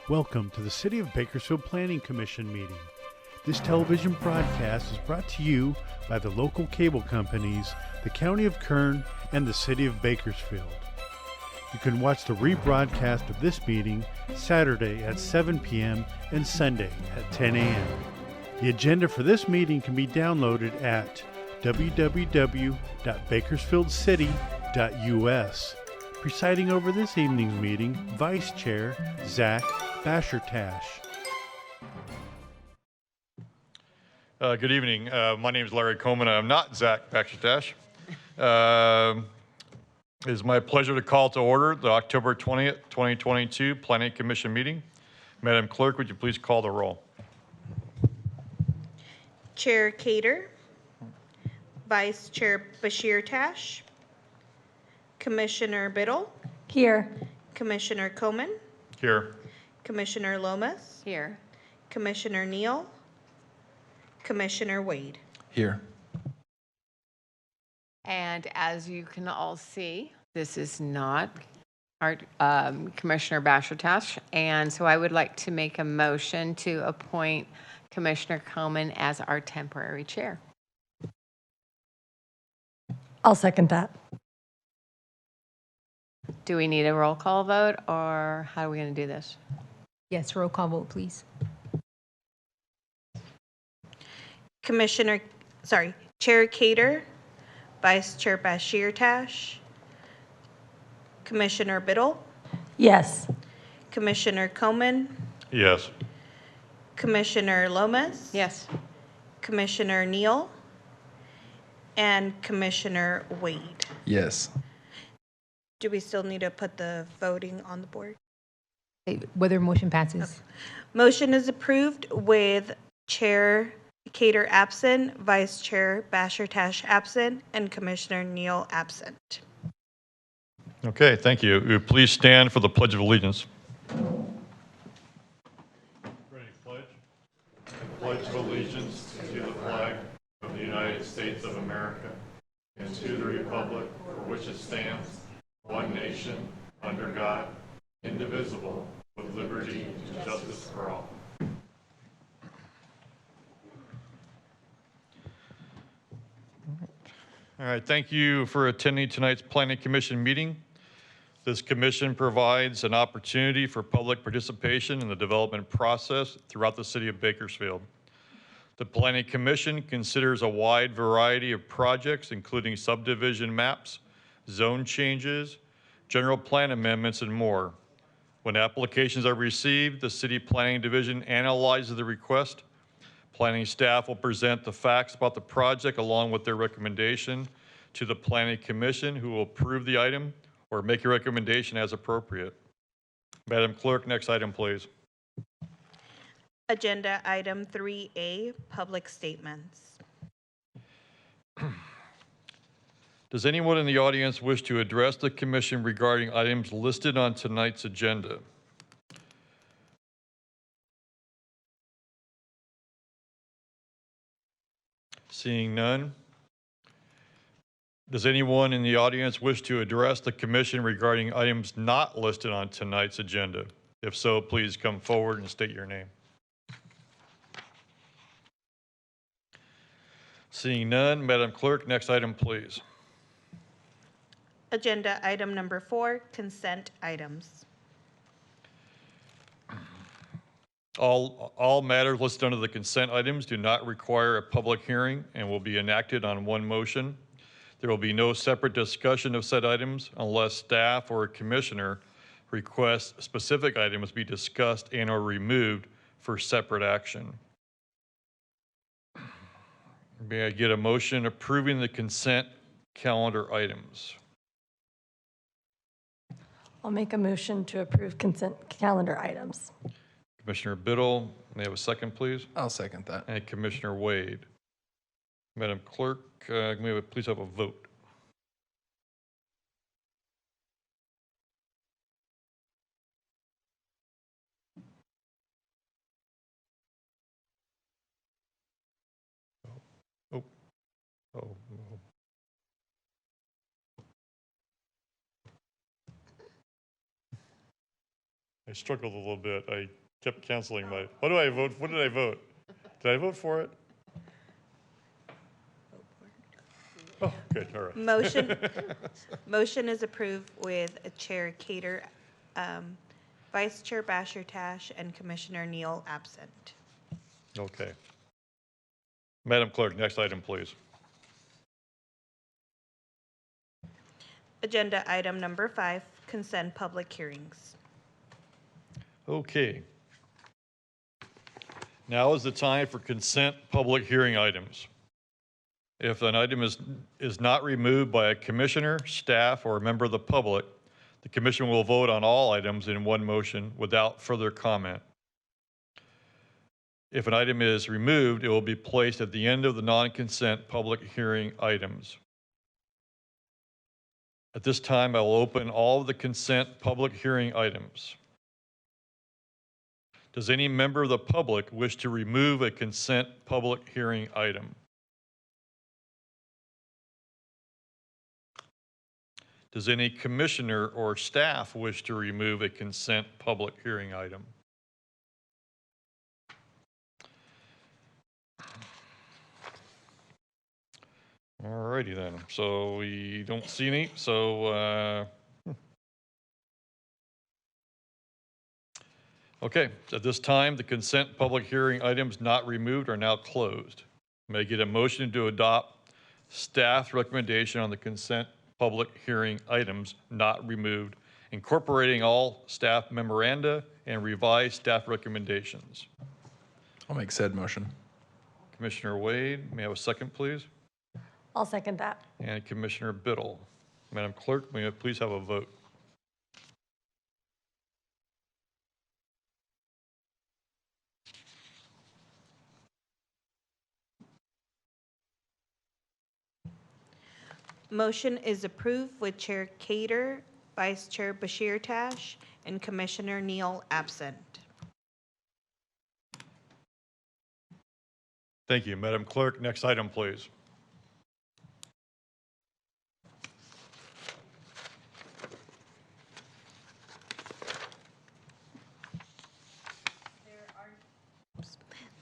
Welcome to the City of Bakersfield Planning Commission meeting. This television broadcast is brought to you by the local cable companies, the County of Kern, and the City of Bakersfield. You can watch the rebroadcast of this meeting Saturday at 7 p.m. and Sunday at 10 a.m. The agenda for this meeting can be downloaded at www.bakersfieldcity.us. Presiding over this evening's meeting, Vice Chair Zach Bashertash. Good evening. My name is Larry Coleman. I'm not Zach Bashertash. It is my pleasure to call to order the October 20th, 2022 Planning Commission meeting. Madam Clerk, would you please call the roll? Chair Cater, Vice Chair Bashertash, Commissioner Biddle, Here. Commissioner Coman, Here. Commissioner Lomas, Here. Commissioner Neal, Commissioner Wade. Here. And as you can all see, this is not our Commissioner Bashertash. And so I would like to make a motion to appoint Commissioner Coman as our temporary chair. I'll second that. Do we need a roll call vote, or how are we going to do this? Yes, roll call vote, please. Chair Cater, Vice Chair Bashertash, Commissioner Biddle, Yes. Commissioner Coman, Yes. Commissioner Lomas, Yes. Commissioner Neal, and Commissioner Wade. Yes. Do we still need to put the voting on the board? Whether motion passes. Motion is approved with Chair Cater absent, Vice Chair Bashertash absent, and Commissioner Neal absent. Okay, thank you. Will you please stand for the Pledge of Allegiance? Ready, pledge? I pledge allegiance to the flag of the United States of America and to the republic for which it stands, one nation, under God, indivisible, with liberty and justice for all. All right, thank you for attending tonight's Planning Commission meeting. This commission provides an opportunity for public participation in the development process throughout the city of Bakersfield. The Planning Commission considers a wide variety of projects, including subdivision maps, zone changes, general plan amendments, and more. When applications are received, the City Planning Division analyzes the request. Planning staff will present the facts about the project along with their recommendation to the Planning Commission, who will approve the item or make a recommendation as appropriate. Madam Clerk, next item, please. Agenda item 3A, public statements. Does anyone in the audience wish to address the commission regarding items listed on tonight's agenda? Seeing none. Does anyone in the audience wish to address the commission regarding items not listed on tonight's agenda? If so, please come forward and state your name. Seeing none, Madam Clerk, next item, please. Agenda item number 4, consent items. All matters listed under the consent items do not require a public hearing and will be enacted on one motion. There will be no separate discussion of said items unless staff or a commissioner requests specific items be discussed and or removed for separate action. May I get a motion approving the consent calendar items? I'll make a motion to approve consent calendar items. Commissioner Biddle, may I have a second, please? I'll second that. And Commissioner Wade. Madam Clerk, may we please have a vote? Oh, oh, oh. I struggled a little bit. I kept canceling my, what do I vote? What did I vote? Did I vote for it? Oh, good, all right. Motion is approved with Chair Cater, Vice Chair Basher Tash, and Commissioner Neal absent. Okay. Madam Clerk, next item, please. Agenda item number 5, consent public hearings. Okay. Now is the time for consent public hearing items. If an item is not removed by a commissioner, staff, or a member of the public, the commission will vote on all items in one motion without further comment. If an item is removed, it will be placed at the end of the non-consent public hearing items. At this time, I will open all of the consent public hearing items. Does any member of the public wish to remove a consent public hearing item? Does any commissioner or staff wish to remove a consent public hearing item? All righty then. So we don't see any. So, okay. At this time, the consent public hearing items not removed are now closed. May I get a motion to adopt staff recommendation on the consent public hearing items not removed, incorporating all staff memoranda and revised staff recommendations? I'll make said motion. Commissioner Wade, may I have a second, please? I'll second that. And Commissioner Biddle. Madam Clerk, may I please have a vote? Motion is approved with Chair Cater, Vice Chair Bashir Tash, and Commissioner Neal absent. Thank you. Madam Clerk, next item, please.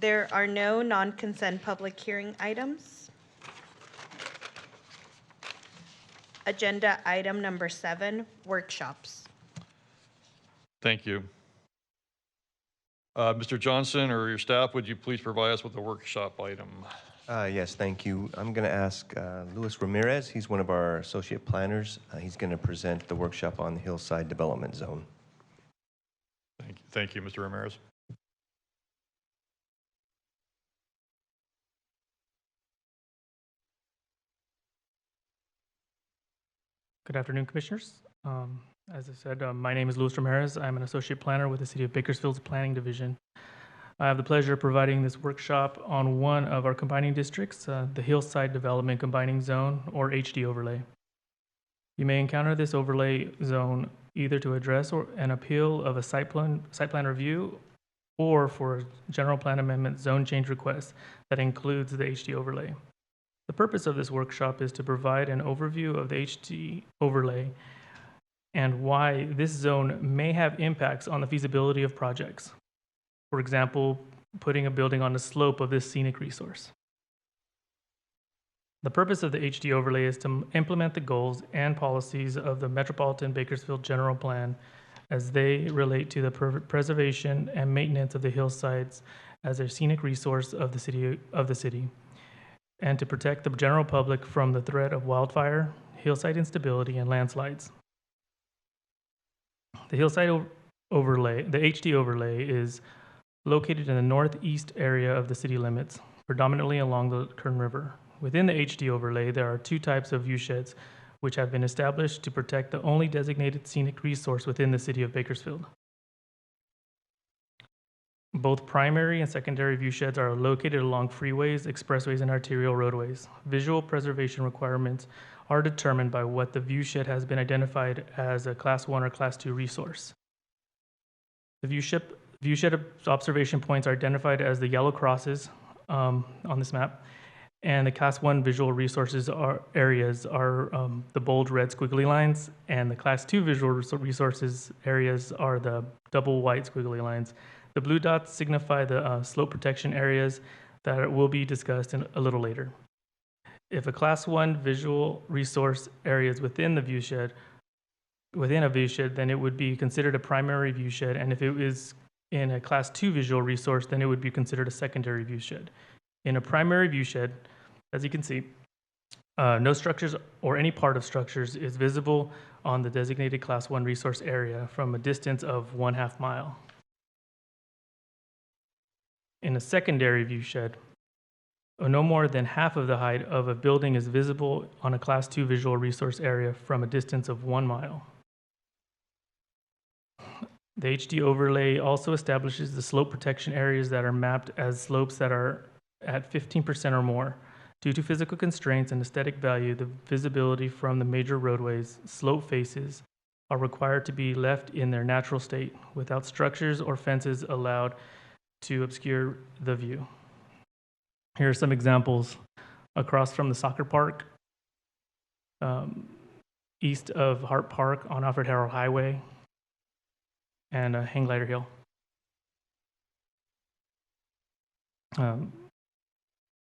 There are no non-consent public hearing items. Agenda item number 7, workshops. Thank you. Mr. Johnson or your staff, would you please provide us with a workshop item? Yes, thank you. I'm going to ask Luis Ramirez. He's one of our associate planners. He's going to present the workshop on the Hillside Development Zone. Thank you, Mr. Ramirez. Good afternoon, Commissioners. As I said, my name is Luis Ramirez. I'm an associate planner with the City of Bakersfield's Planning Division. I have the pleasure of providing this workshop on one of our combining districts, the Hillside Development Combining Zone, or HD overlay. You may encounter this overlay zone either to address an appeal of a site plan review or for a general plan amendment zone change request that includes the HD overlay. The purpose of this workshop is to provide an overview of the HD overlay and why this zone may have impacts on the feasibility of projects. For example, putting a building on the slope of this scenic resource. The purpose of the HD overlay is to implement the goals and policies of the Metropolitan Bakersfield General Plan as they relate to the preservation and maintenance of the hillsides as a scenic resource of the city, and to protect the general public from the threat of wildfire, hillside instability, and landslides. The hillside overlay, the HD overlay, is located in the northeast area of the city limits, predominantly along the Kern River. Within the HD overlay, there are 2 types of viewsheds, which have been established to protect the only designated scenic resource within the city of Bakersfield. Both primary and secondary viewsheds are located along freeways, expressways, and arterial roadways. Visual preservation requirements are determined by what the viewshed has been identified as a Class 1 or Class 2 resource. The viewshed observation points are identified as the yellow crosses on this map, And the Class 1 visual resources areas are the bold red squiggly lines, and the Class 2 visual resources areas are the double white squiggly lines. The blue dots signify the slope protection areas that will be discussed a little later. If a Class 1 visual resource area is within a viewshed, then it would be considered a primary viewshed, and if it is in a Class 2 visual resource, then it would be considered a secondary viewshed. In a primary viewshed, as you can see, no structures or any part of structures is visible on the designated Class 1 resource area from a distance of 1/2 mile. In a secondary viewshed, no more than half of the height of a building is visible on a Class 2 visual resource area from a distance of 1 mile. The HD overlay also establishes the slope protection areas that are mapped as slopes that are at 15% or more. Due to physical constraints and aesthetic value, the visibility from the major roadways, slope faces, are required to be left in their natural state without structures or fences allowed to obscure the view. Here are some examples across from the soccer park, east of Hart Park on Alfred Harrell Highway, and Hang Glider Hill.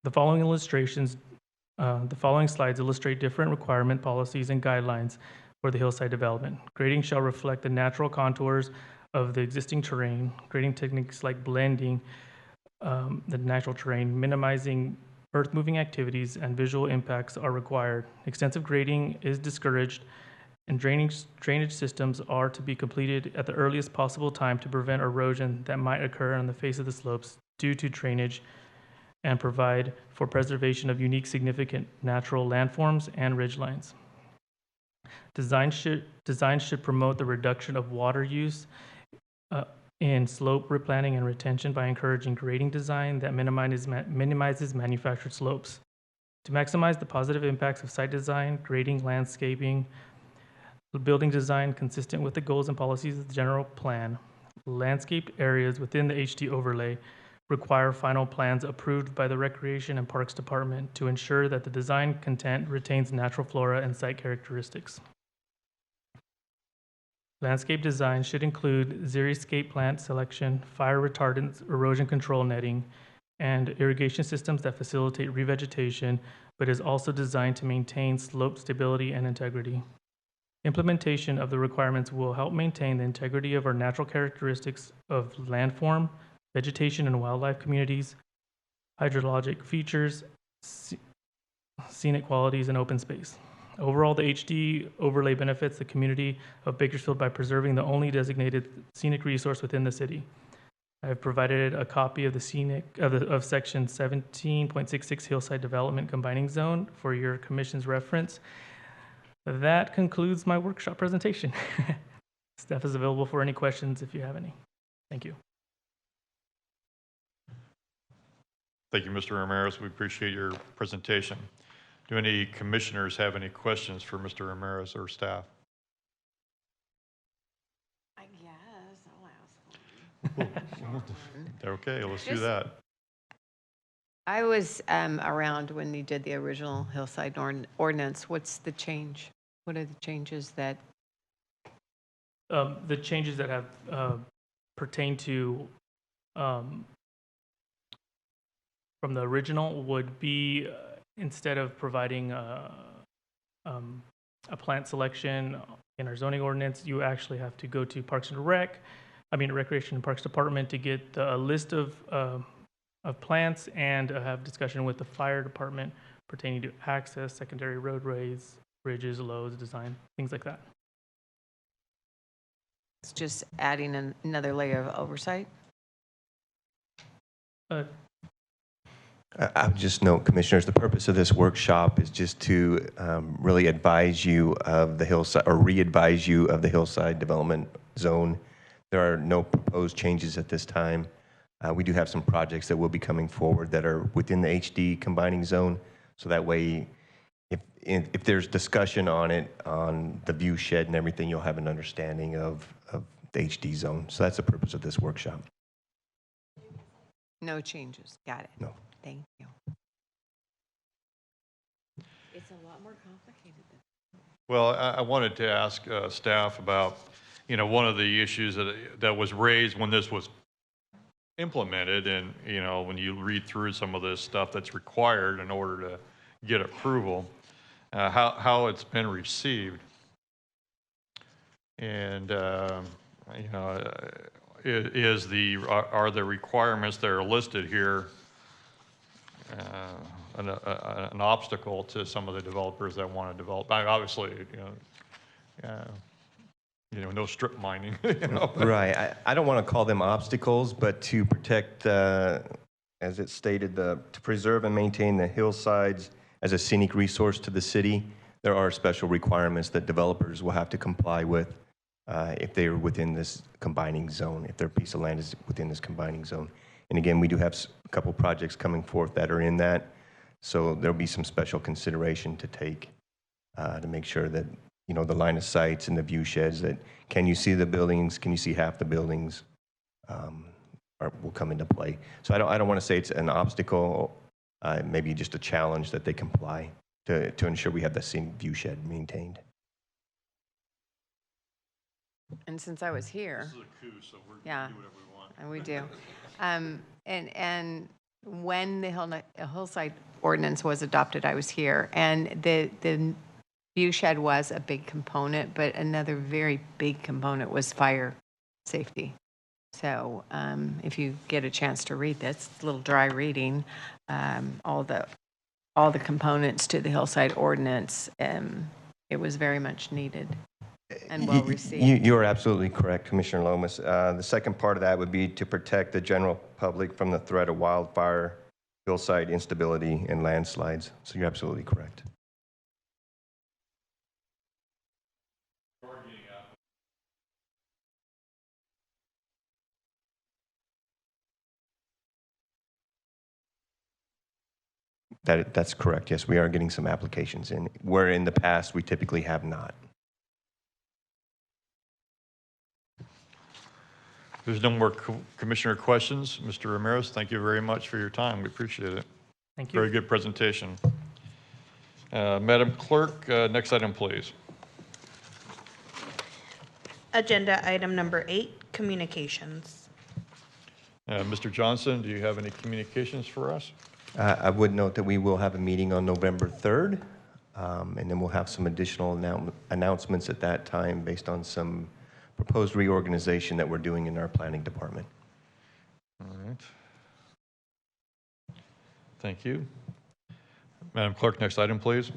The following slides illustrate different requirement policies and guidelines for the hillside development. Grading shall reflect the natural contours of the existing terrain. Grading techniques like blending the natural terrain, minimizing earth-moving activities, and visual impacts are required. Extensive grading is discouraged, and drainage systems are to be completed at the earliest possible time to prevent erosion that might occur on the face of the slopes due to drainage, and provide for preservation of unique significant natural landforms and ridgelines. Design should promote the reduction of water use in slope replanning and retention by encouraging grading design that minimizes manufactured slopes. To maximize the positive impacts of site design, grading, landscaping, building design consistent with the goals and policies of the general plan, landscaped areas within the HD overlay require final plans approved by the Recreation and Parks Department to ensure that the design content retains natural flora and site characteristics. Landscape design should include xeriscape plant selection, fire retardants, erosion control netting, and irrigation systems that facilitate revegetation, but is also designed to maintain slope stability and integrity. Implementation of the requirements will help maintain the integrity of our natural characteristics of landform, vegetation and wildlife communities, hydrologic features, scenic qualities, and open space. Overall, the HD overlay benefits the community of Bakersfield by preserving the only designated scenic resource within the city. I have provided a copy of of Section 17.66 Hillside Development Combining Zone for your commission's reference. That concludes my workshop presentation. Staff is available for any questions if you have any. Thank you. Thank you, Mr. Ramirez. We appreciate your presentation. Do any commissioners have any questions for Mr. Ramirez or staff? I guess I'll ask. Okay, let's do that. I was around when you did the original Hillside ordinance. What's the change? What are the changes that? The changes that have pertain to from the original would be instead of providing a plant selection in our zoning ordinance, you actually have to go to Recreation and Parks Department to get a list of plants and have discussion with the fire department pertaining to access, secondary roadways, bridges, loads, design, things like that. It's just adding another layer of oversight? I would just note, Commissioners, the purpose of this workshop is just to really advise you of the hillside, or re-advise you of the hillside development zone. There are no proposed changes at this time. We do have some projects that will be coming forward that are within the HD combining zone, so that way, if there's discussion on it, on the view shed and everything, you'll have an understanding of the HD zone. So that's the purpose of this workshop. No changes. Got it. No. Thank you. It's a lot more complicated than. Well, I wanted to ask staff about, one of the issues that was raised when this was implemented, and, when you read through some of this stuff that's required in order to get approval, how it's been received. And, are the requirements that are listed here an obstacle to some of the developers that want to develop? Obviously, no strip mining. Right. I don't want to call them obstacles, but to protect, as it stated, to preserve and maintain the hillsides as a scenic resource to the city, there are special requirements that developers will have to comply with if they are within this combining zone, if their piece of land is within this combining zone. And again, we do have a couple projects coming forth that are in that, so there'll be some special consideration to take to make sure that the line of sights and the view sheds, that can you see the buildings, can you see half the buildings, will come into play. So I don't want to say it's an obstacle, maybe just a challenge that they comply to ensure we have the scenic view shed maintained. And since I was here. This is a coup, so we're Yeah. going to do whatever we want. And we do. And when the hillside ordinance was adopted, I was here, and the view shed was a big component, but another very big component was fire safety. So if you get a chance to read this, it's a little dry reading, all the components to the hillside ordinance, it was very much needed and well received. You are absolutely correct, Commissioner Lomas. The second part of that would be to protect the general public from the threat of wildfire, hillside instability, and landslides. So you're absolutely correct. That's correct. Yes, we are getting some applications in, where in the past we typically have not. There's no more commissioner questions. Mr. Ramirez, thank you very much for your time. We appreciate it. Thank you. Very good presentation. Madam Clerk, next item, please. Agenda item number 8, communications. Mr. Johnson, do you have any communications for us? I would note that we will have a meeting on November 3rd, and then we'll have some additional announcements at that time based on some proposed reorganization that we're doing in our planning department. All right. Thank you. Madam Clerk, next item, please.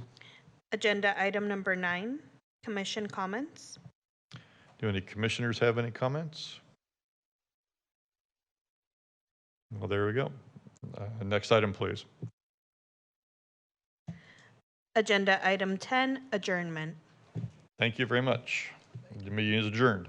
Agenda item number 9, commission comments. Do any commissioners have any comments? Well, there we go. Next item, please. Agenda item 10, adjournment. Thank you very much. The meeting is adjourned.